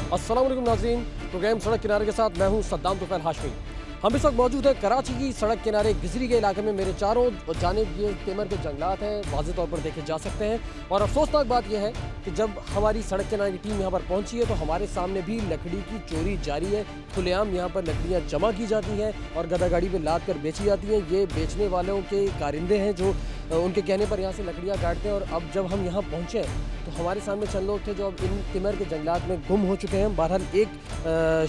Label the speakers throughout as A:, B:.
A: अस्सलाम वालेकुम नाज़रीन, प्रोग्राम सड़क किनारे के साथ मैं हूं सद्दाम तुफैल हाशमी। हम इस वक्त मौजूद है कराची की सड़क किनारे गिजरी के इलाके में। मेरे चारों जानिब ये तिमर के जंगलात हैं, वाज़ेह तौर पर देखे जा सकते हैं। और अफसोसनाक बात यह है कि जब हमारी सड़क किनारे की टीम यहाँ पर पहुँची है तो हमारे सामने भी लकड़ी की चोरी जारी है। खुलेआम यहाँ पर लकड़ियाँ जमा की जाती हैं और गदा गाड़ी पर लाद कर बेची जाती हैं। ये बेचने वालों के कारिंदे हैं जो उनके कहने पर यहाँ से लकड़ियाँ काटते हैं। और अब जब हम यहाँ पहुँचे तो हमारे सामने चंद लोग थे जो अब इन तिमर के जंगलात में गुम हो चुके हैं। बहरहाल एक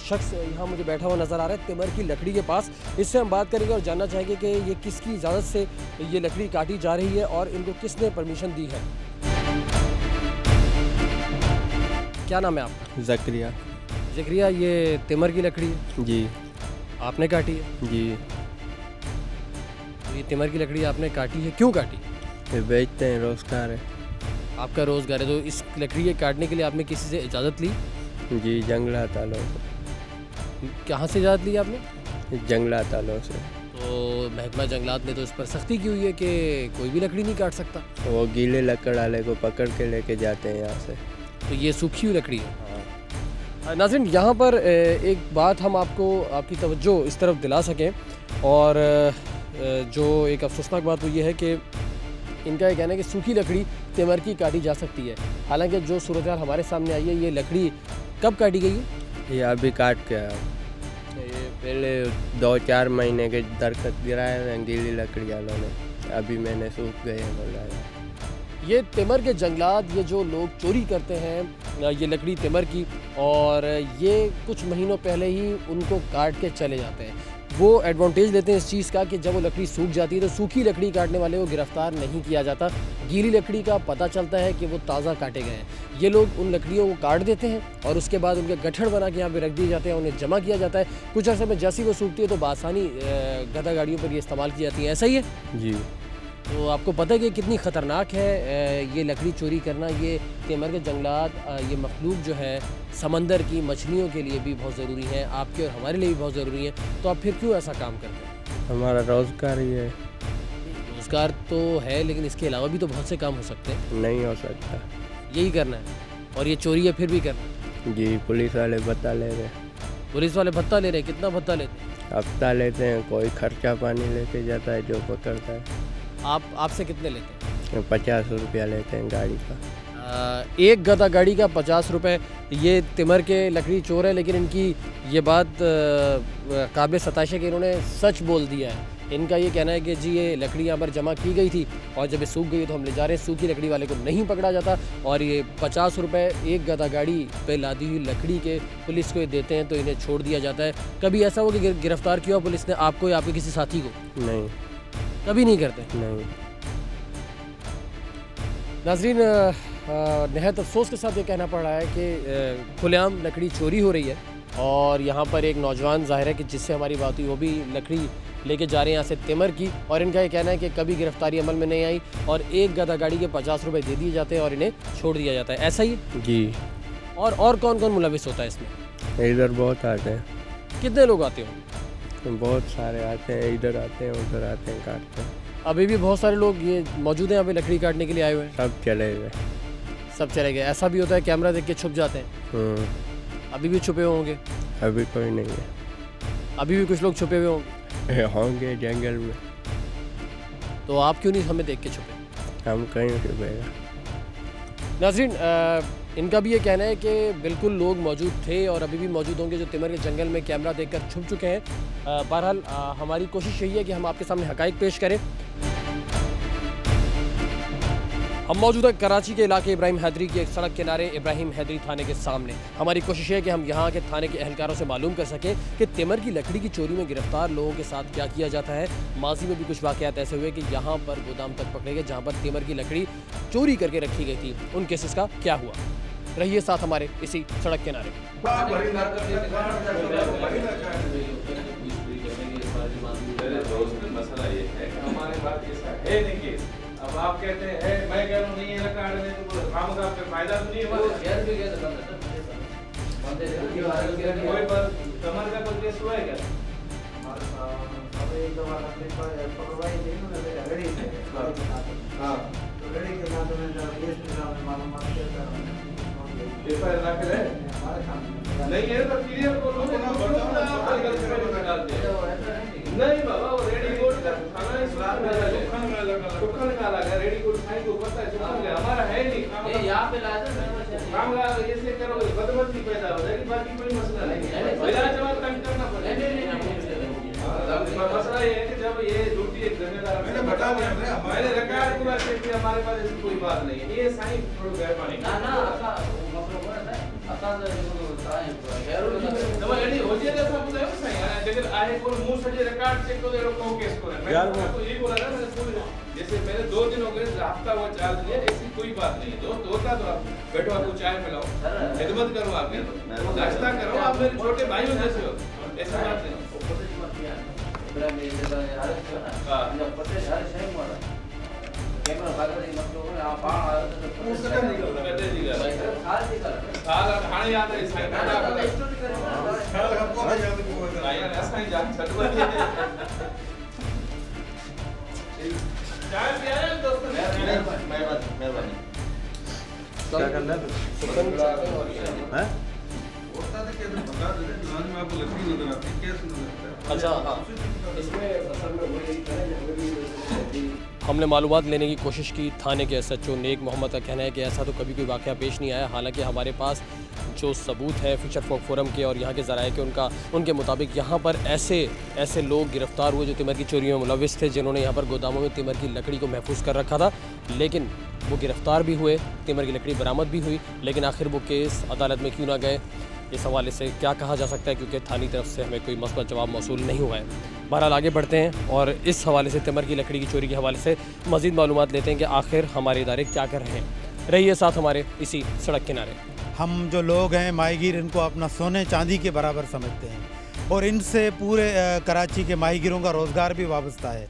A: शख्स यहाँ मुझे बैठा हुआ नज़र आ रहा है तिमर की लकड़ी के पास। इससे हम बात करेंगे और जानना चाहेंगे कि ये किसकी इजाज़त से ये लकड़ी काटी जा रही है और इनको किसने परमिशन दी है। क्या नाम है आपका?
B: ज़करिया।
A: ज़करिया, ये तिमर की लकड़ी है?
B: जी।
A: आपने काटी है?
B: जी।
A: तो ये तिमर की लकड़ी आपने काटी है, क्यों काटी?
B: ये बेचते हैं, रोज़गार है।
A: आपका रोज़गार है, तो इस लकड़ी के काटने के लिए आपने किसी से इजाज़त ली?
B: जी, जंगलात वालों से।
A: कहाँ से इजाज़त ली आपने?
B: जंगलात वालों से।
A: तो महकमा जंगलात ने तो इस पर सख्ती की हुई है कि कोई भी लकड़ी नहीं काट सकता।
B: वो गीले लकड़ वाले को पकड़ के लेके जाते हैं यहाँ से।
A: तो ये सूखी हुई लकड़ी है। नाज़रीन, यहाँ पर एक बात हम आपकी तवज्जो इस तरफ दिला सकें, और जो एक अफसोसनाक बात वो ये है कि इनका ये कहना है कि सूखी लकड़ी तिमर की काटी जा सकती है। हालांकि जो सूरत हाल हमारे सामने आई है, ये लकड़ी कब काटी गई है?
B: ये अभी काट के आया। ये पहले 2-4 महीने के दरख्त गिराए हुए हैं गीली लकड़ी वालों ने, अभी मैंने सूख गए हैं बोला।
A: ये तिमर के जंगलात, ये जो लोग चोरी करते हैं ये लकड़ी तिमर की, और ये कुछ महीनों पहले ही उनको काट के चले जाते हैं। वो एडवांटेज लेते हैं इस चीज़ का कि जब वो लकड़ी सूख जाती है तो सूखी लकड़ी काटने वाले को गिरफ्तार नहीं किया जाता। गीली लकड़ी का पता चलता है कि वो ताज़ा काटे गए हैं। ये लोग उन लकड़ियों को काट देते हैं और उसके बाद उनके गठड़ बना के यहाँ पे रख दिए जाते हैं, उन्हें जमा किया जाता है। कुछ अर्से में जैसी वो सूखती है तो बआसानी गदा गाड़ियों पर ये इस्तेमाल की जाती है। ऐसा ही है
B: जी।
A: तो आपको पता है कि कितनी ख़तरनाक है ये लकड़ी चोरी करना। ये तिमर के जंगलात, ये मखलूक जो है समंदर की मछलियों के लिए भी बहुत ज़रूरी है, आपके और हमारे लिए भी बहुत ज़रूरी है। तो आप फिर क्यों ऐसा काम करते हैं?
B: हमारा रोज़गार ही है।
A: रोज़गार तो है, लेकिन इसके अलावा भी तो बहुत से काम हो सकते हैं।
B: नहीं हो सकता।
A: यही करना है और ये चोरी है फिर भी करना है?
B: जी, पुलिस वाले भत्ता ले रहे।
A: पुलिस वाले भत्ता ले रहे हैं? कितना भत्ता लेते हैं?
B: हफ्ता लेते हैं, कोई खर्चा पानी लेके जाता है जो पकड़ता है।
A: आपसे कितने लेते हैं?
B: 50 रुपया लेते हैं गाड़ी का।
A: एक गदा गाड़ी का 50 रुपये। ये तिमर के लकड़ी चोर है, लेकिन इनकी ये बात काबिल सताइश है कि इन्होंने सच बोल दिया है। इनका ये कहना है कि जी ये लकड़ी यहाँ पर जमा की गई थी और जब ये सूख गई तो हम ले जा रहे हैं। सूखी लकड़ी वाले को नहीं पकड़ा जाता और ये 50 रुपये एक गदा गाड़ी पे लादी हुई लकड़ी के पुलिस को देते हैं तो इन्हें छोड़ दिया जाता है। कभी ऐसा हो कि गिरफ्तार किया पुलिस ने आपको या आपके किसी साथी को?
B: नहीं,
A: कभी नहीं करते?
B: नहीं।
A: नाज़रीन, नहायत अफसोस के साथ ये कहना पड़ रहा है कि खुलेआम लकड़ी चोरी हो रही है और यहाँ पर एक नौजवान ज़ाहिर है कि जिससे हमारी बात हुई वो भी लकड़ी लेके जा रहे हैं यहाँ से तिमर की, और इनका ये कहना है कि कभी गिरफ्तारी अमल में नहीं आई और एक गदा गाड़ी के 50 रुपये दे दिए जाते हैं और इन्हें छोड़ दिया जाता है। ऐसा ही?
B: जी।
A: और कौन कौन मुलविस होता है इसमें?
B: इधर बहुत आते हैं।
A: कितने लोग आते होंगे?
B: बहुत सारे आते हैं, इधर आते हैं उधर आते हैं, काटते हैं।
A: अभी भी बहुत सारे लोग ये मौजूद हैं यहाँ पे लकड़ी काटने के लिए आए हुए हैं?
B: सब चले गए।
A: सब चले गए? ऐसा भी होता है कैमरा देख के छुप जाते हैं? अभी भी छुपे हुए होंगे?
B: अभी कोई नहीं है।
A: अभी भी कुछ लोग छुपे हुए होंगे?
B: होंगे जंगल में।
A: तो आप क्यों नहीं हमें देख के छुपे?
B: हम कहीं छुपेगा।
A: नाज़रीन, इनका भी ये कहना है कि बिल्कुल लोग मौजूद थे और अभी भी मौजूद होंगे जो तिमर के जंगल में कैमरा देखकर छुप चुके हैं। बहरहाल हमारी कोशिश यही है कि हम आपके सामने हक़ाइक़ पेश करें। हम मौजूद है कराची के इलाके इब्राहिम हैदरी की एक सड़क किनारे इब्राहिम हैदरी थाने के सामने। हमारी कोशिश है कि हम यहाँ के थाने के अहलकारों से मालूम कर सकें कि तिमर की लकड़ी की चोरी में गिरफ्तार लोगों के साथ क्या किया जाता है। माजी में भी कुछ वाक़यात ऐसे हुए कि यहाँ पर गोदाम तक पकड़े गए जहाँ पर तिमर की लकड़ी चोरी करके रखी गई थी। उन केसेस का क्या हुआ? रहिए साथ हमारे इसी सड़क किनारे।
C: अब आप कहते हैं मैं कह रहा हूँ नहीं है कार्ड में तो काम का आपका फायदा तो नहीं हुआ। कोई पर कमर का कोई केस हुआ है क्या? हाँ, तो रेडी के साथ में केस के साथ मालूम किया था। पेपर रख रहे नहीं है तो क्लियर बोलो नहीं बाबा वो रेडी कोड का खाना है सुखन का लगा रेडी कोड खाई तो पता है सुखन का हमारा है नहीं
D: ये यहाँ पे ला दो
C: काम का ऐसे करोगे बदमस्ती पैदा हो जाएगी बाकी कोई मसला नहीं है बिना जवाब काम करना पड़ेगा मसला ये है कि जब ये ड्यूटी एक जिम्मेदार मैंने बता दिया मैंने रिकॉर्ड पूरा चेक किया हमारे पास ऐसी कोई बात नहीं है ये साइन थोड़ा गैर पानी
D: ना ना आता मतलब वो है आता जो साइन गैर
C: तो रेडी हो जाए तो सब बताओ साइन लेकिन आए कोई मुंह से रिकॉर्ड चेक तो ये लोग को केस को मैं तो ये बोला ना मैंने पूरी जैसे मैंने 2 दिन हो गए हफ्ता वो चाल दिया ऐसी कोई बात नहीं है दोस्त होता तो आप बैठो आपको चाय पिलाओ खिदमत करो आपके नाश्ता करो आप मेरे छोटे भाइयों जैसे हो ऐसा बात नहीं
D: बड़ा मेरे जगह यार है ना जब पते हर शय मारा कैमरा भागने मतलब है आप आ उस तरह निकल
C: कहते जी का
D: खाल निकल
C: खाल खाने याद है साइन
D: ना स्टोरी करेगा
C: खाल हमको नहीं याद को यार ऐसा ही जान छटवा चाय पिया है दोस्त मेहरबानी
A: क्या करना है हैं? अच्छा हाँ इसमें असल में हमने मालूमात लेने की कोशिश की थाने के SHO नेक मोहम्मद का कहना है कि ऐसा तो कभी कोई वाक़या पेश नहीं आया। हालांकि हमारे पास जो सबूत है फीचर फोरम के और यहाँ के ज़राए के उनके मुताबिक यहाँ पर ऐसे लोग गिरफ्तार हुए जो तिमर की चोरी में मुलविस थे, जिन्होंने यहाँ पर गोदामों में तिमर की लकड़ी को महफूज कर रखा था। लेकिन वो गिरफ्तार भी हुए, तिमर की लकड़ी बरामद भी हुई, लेकिन आखिर वो केस अदालत में क्यों ना गए, इस हवाले से क्या कहा जा सकता है, क्योंकि थानी तरफ से हमें कोई मस्बत जवाब मौसूल नहीं हुआ है। बहरहाल आगे बढ़ते हैं और इस हवाले से तिमर की लकड़ी की चोरी के हवाले से मज़ीद मालूमात लेते हैं कि आखिर हमारे इदारे क्या कर रहे हैं। रहिए साथ हमारे इसी सड़क किनारे।
E: हम जो लोग हैं माहीगीर, इनको अपना सोने चांदी के बराबर समझते हैं और इनसे पूरे कराची के माहीगीरों का रोज़गार भी वाबस्ता है।